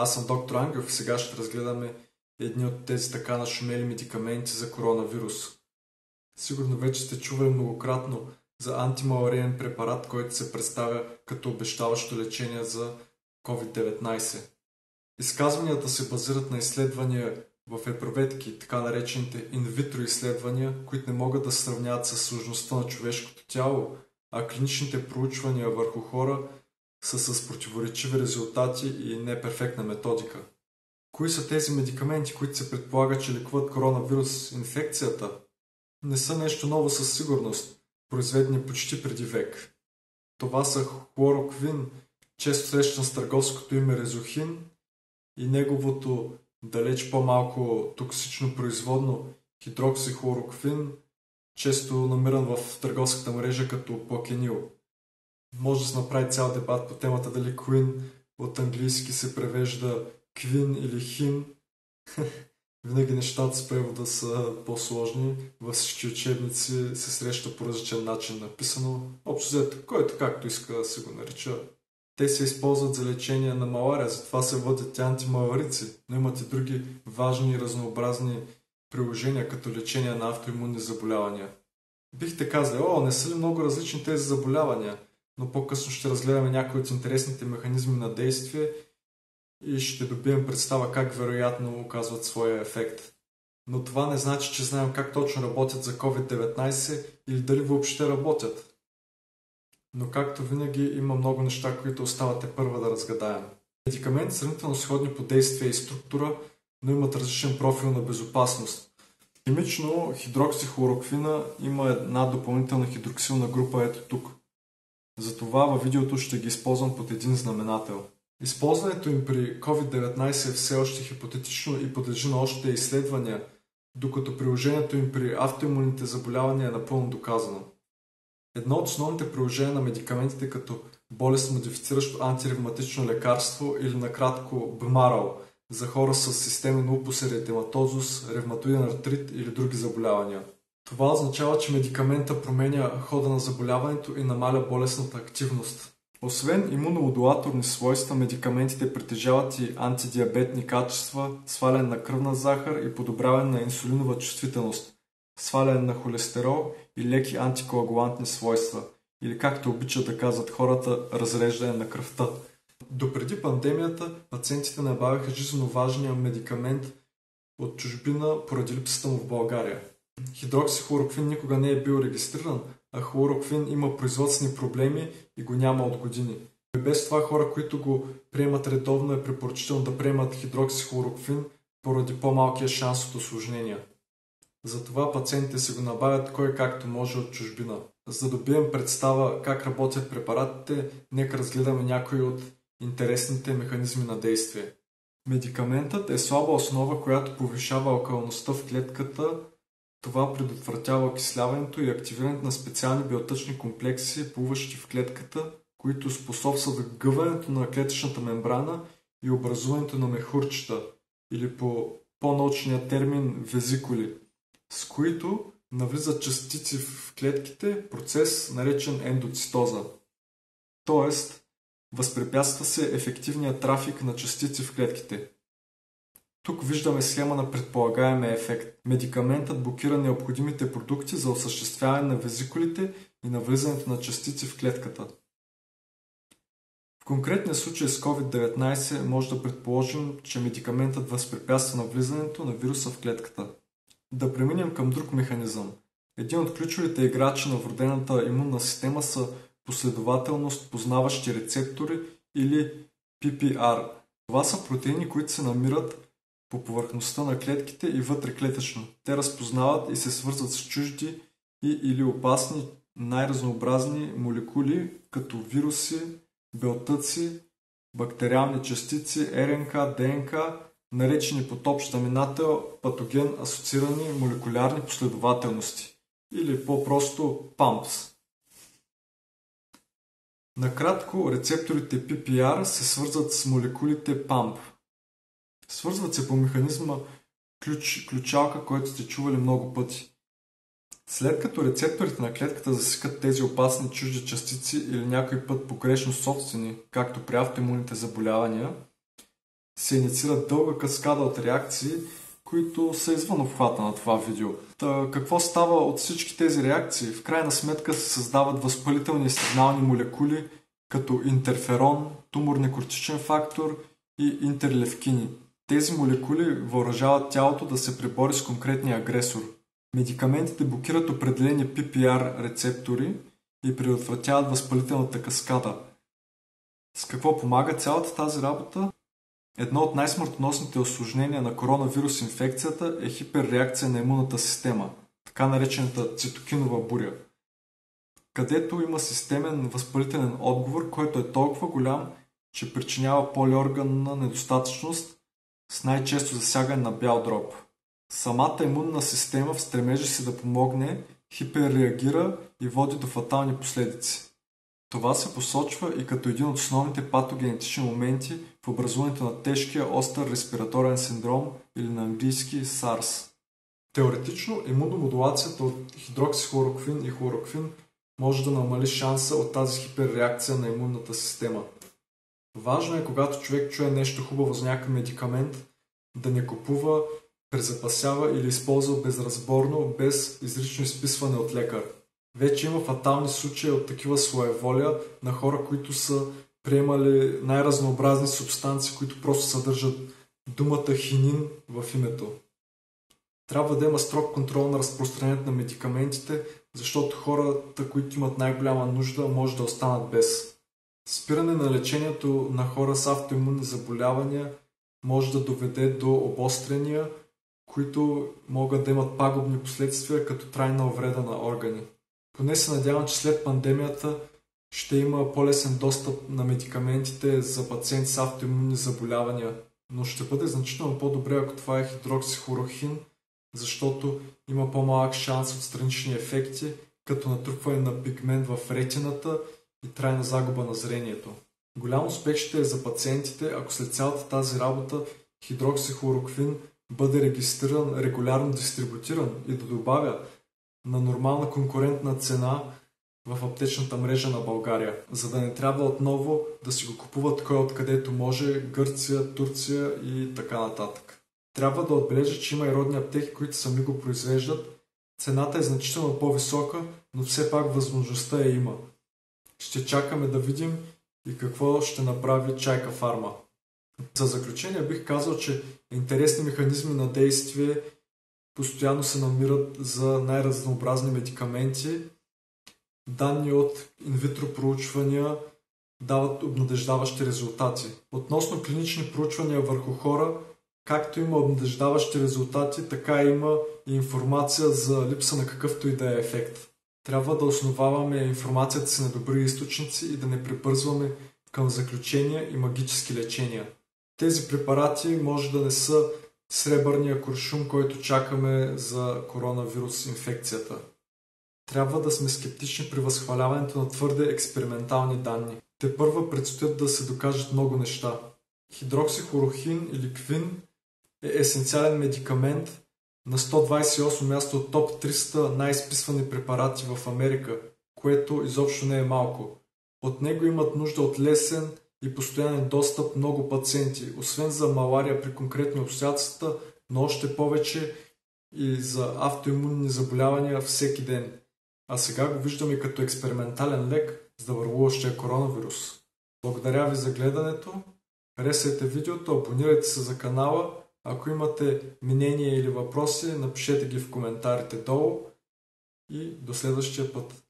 Аз съм доктор Ангелов и сега ще разгледаме едни от тези така нашумели медикаменти за коронавирус. Сигурно вече сте чували многократно за антималариен препарат, който се представя като обещаващо лечение за COVID-19. Изказванията се базират на изследвания в епроветки, така наречените инвитро изследвания, които не могат да се сравняват с сложността на човешкото тяло, а клиничните проучвания върху хора са с противоречиви резултати и неперфектна методика. Кои са тези медикаменти, които се предполага, че лекуват коронавирус инфекцията? Не са нещо ново със сигурност, произведени почти преди век. Това са хлороквин, често срещан с търговското име резохин, и неговото далеч по-малко токсично производно хидроксихлороквин, често намиран в търговската мрежа като плакенил. Може да се направи цял дебат по темата дали Queen от английски се превежда Queen или Хин. Винаги нещата с превода са по-сложни. Във всички учебници се среща по различен начин написано. Общо взето, който както иска да се го нарича. Те се използват за лечение на малария, затова се водят антималарици, но имат и други важни и разнообразни приложения, като лечение на автоимунни заболявания. Бихте казали, не са ли много различни тези заболявания, но по-късно ще разгледаме някои от интересните механизми на действие и ще добием представа как вероятно оказват своя ефект. Но това не значи, че знаем как точно работят за COVID-19 или дали въобще работят. Но както винаги има много неща, които оставате първа да разгадаем. Медикаменти сравнително сходни по действие и структура, но имат различен профил на безопасност. Химично хидроксихлороквина има една допълнителна хидроксилна група ето тук. Затова във видеото ще ги използвам под един знаменател. Използването им при COVID-19 е все още хипотетично и подлежи на още изследвания, докато приложението им при автоимунните заболявания е напълно доказано. Едно от основните приложения на медикаментите като болест-модифициращо антиревматично лекарство или накратко БМАРАЛ за хора с системен лупус еритематозус, ревматоиден артрит или други заболявания. Това означава, че медикамента променя хода на заболяването и намаля болестната активност. Освен имуномодулаторни свойства, медикаментите притежават и антидиабетни качества, сваляне на кръвна захар и подобряване на инсулинова чувствителност, сваляне на холестерол и леки антикоагулантни свойства, или както обичат да казват хората, разреждане на кръвта. Допреди пандемията пациентите набавяха жизненно важния медикамент от чужбина поради липсата му в България. Хидроксихлороквин никога не е бил регистриран, а хлороквин има производствени проблеми и го няма от години. И без това хора, които го приемат редовно, е препоръчително да приемат хидроксихлороквин поради по-малкия шанс от усложнения. Затова пациентите се го набавят кой както може от чужбина. За да добием представа как работят препаратите, нека разгледаме някои от интересните механизми на действие. Медикаментът е слаба основа, която повишава алкалността в клетката. Това предотвратява окисляването и активирането на специални белтъчни комплекси, плуващи в клетката, които способстват гъването на клетъчната мембрана и образуването на мехурчета, или по по-научния термин везикули, с които навлизат частици в клетките, процес наречен ендоцитоза. Тоест, възпрепятства се ефективния трафик на частици в клетките. Тук виждаме схема на предполагаемия ефект. Медикаментът блокира необходимите продукти за осъществяване на везикулите и навлизането на частици в клетката. В конкретния случай с COVID-19 може да предположим, че медикаментът възпрепятства навлизането на вируса в клетката. Да преминем към друг механизъм. Един от ключовите играчи на вродената имунна система са последователност познаващи рецептори или PPR. Това са протеини, които се намират по повърхността на клетките и вътреклетъчно. Те разпознават и се свързват с чужди или опасни най-разнообразни молекули, като вируси, белтъци, бактериални частици, РНК, ДНК, наречени под общ знаменател патоген асоциирани молекулярни последователности, или по-просто PAMPs. Накратко, рецепторите PPR се свързват с молекулите PAMP. Свързват се по механизма ключалка, който сте чували много пъти. След като рецепторите на клетката засекат тези опасни чужди частици или някой път погрешно собствени, както при автоимунните заболявания, се инициира дълга каскада от реакции, които са извън обхвата на това видео. Какво става от всички тези реакции? В крайна сметка се създават възпалителни сигнални молекули, като интерферон, тумор-некротичен фактор и интерлевкини. Тези молекули въоръжават тялото да се пребори с конкретния агресор. Медикаментите блокират определени PPR рецептори и предотвратяват възпалителната каскада. С какво помага цялата тази работа? Едно от най-смъртоносните осложнения на коронавирус инфекцията е хиперреакция на имунната система, така наречената цитокинова буря, където има системен възпалителен отговор, който е толкова голям, че причинява полиорганна недостатъчност с най-често засягане на бял дроб. Самата имунна система в стремежа си да помогне хиперреагира и води до фатални последици. Това се посочва и като един от основните патогенетични моменти в образуването на тежкия остър респираторен синдром или на английски SARS. Теоретично имуномодулацията от хидроксихлороквин и хлороквин може да намали шанса от тази хиперреакция на имунната система. Важно е, когато човек чуе нещо хубаво за някакъв медикамент, да не купува, презапасява или използва безразборно, без изрично изписване от лекар. Вече има фатални случаи от такива своеволия на хора, които са приемали най-разнообразни субстанции, които просто съдържат думата хинин в името. Трябва да има строг контрол на разпространението на медикаментите, защото хората, които имат най-голяма нужда, може да останат без. Спиране на лечението на хора с автоимунни заболявания може да доведе до обострения, които могат да имат пагубни последствия като трайна увреда на органи. Поне се надявам, че след пандемията ще има по-лесен достъп на медикаментите за пациенти с автоимунни заболявания, но ще бъде значително по-добре, ако това е хидроксихлорохин, защото има по-малък шанс от странични ефекти, като натрупване на пигмент в ретината и трайна загуба на зрението. Голям успех ще е за пациентите, ако след цялата тази работа хидроксихлороквин бъде регистриран, регулярно дистрибутиран и да добавя на нормална конкурентна цена в аптечната мрежа на България, за да не трябва отново да си го купуват кой откъдето може, Гърция, Турция и така нататък. Трябва да отбележа, че има и родни аптеки, които сами го произвеждат. Цената е значително по-висока, но все пак възможността има. Ще чакаме да видим и какво ще направи Чайка Фарма. За заключение бих казал, че интересни механизми на действие постоянно се намират за най-разнообразни медикаменти. Данни от инвитро проучвания дават обнадеждаващи резултати. Относно клинични проучвания върху хора, както има обнадеждаващи резултати, така има и информация за липса на какъвто и да е ефект. Трябва да основаваме информацията си на добри източници и да не прибързваме към заключения и магически лечения. Тези препарати може да не са сребърния куршум, който чакаме за коронавирус инфекцията. Трябва да сме скептични при възхваляването на твърде експериментални данни. Тепърва предстоят да се докажат много неща. Хидроксихлорохин или квин е есенциален медикамент на 128 място от топ 300 най-изписвани препарати в Америка, което изобщо не е малко. От него имат нужда от лесен и постоянен достъп много пациенти, освен за малария при конкретни обстоятелства, но още повече и за автоимунни заболявания всеки ден. А сега го виждаме като експериментален лек за върлуващия коронавирус. Благодаря ви за гледането. Харесайте видеото, абонирайте се за канала. Ако имате мнения или въпроси, напишете ги в коментарите долу и до следващия път.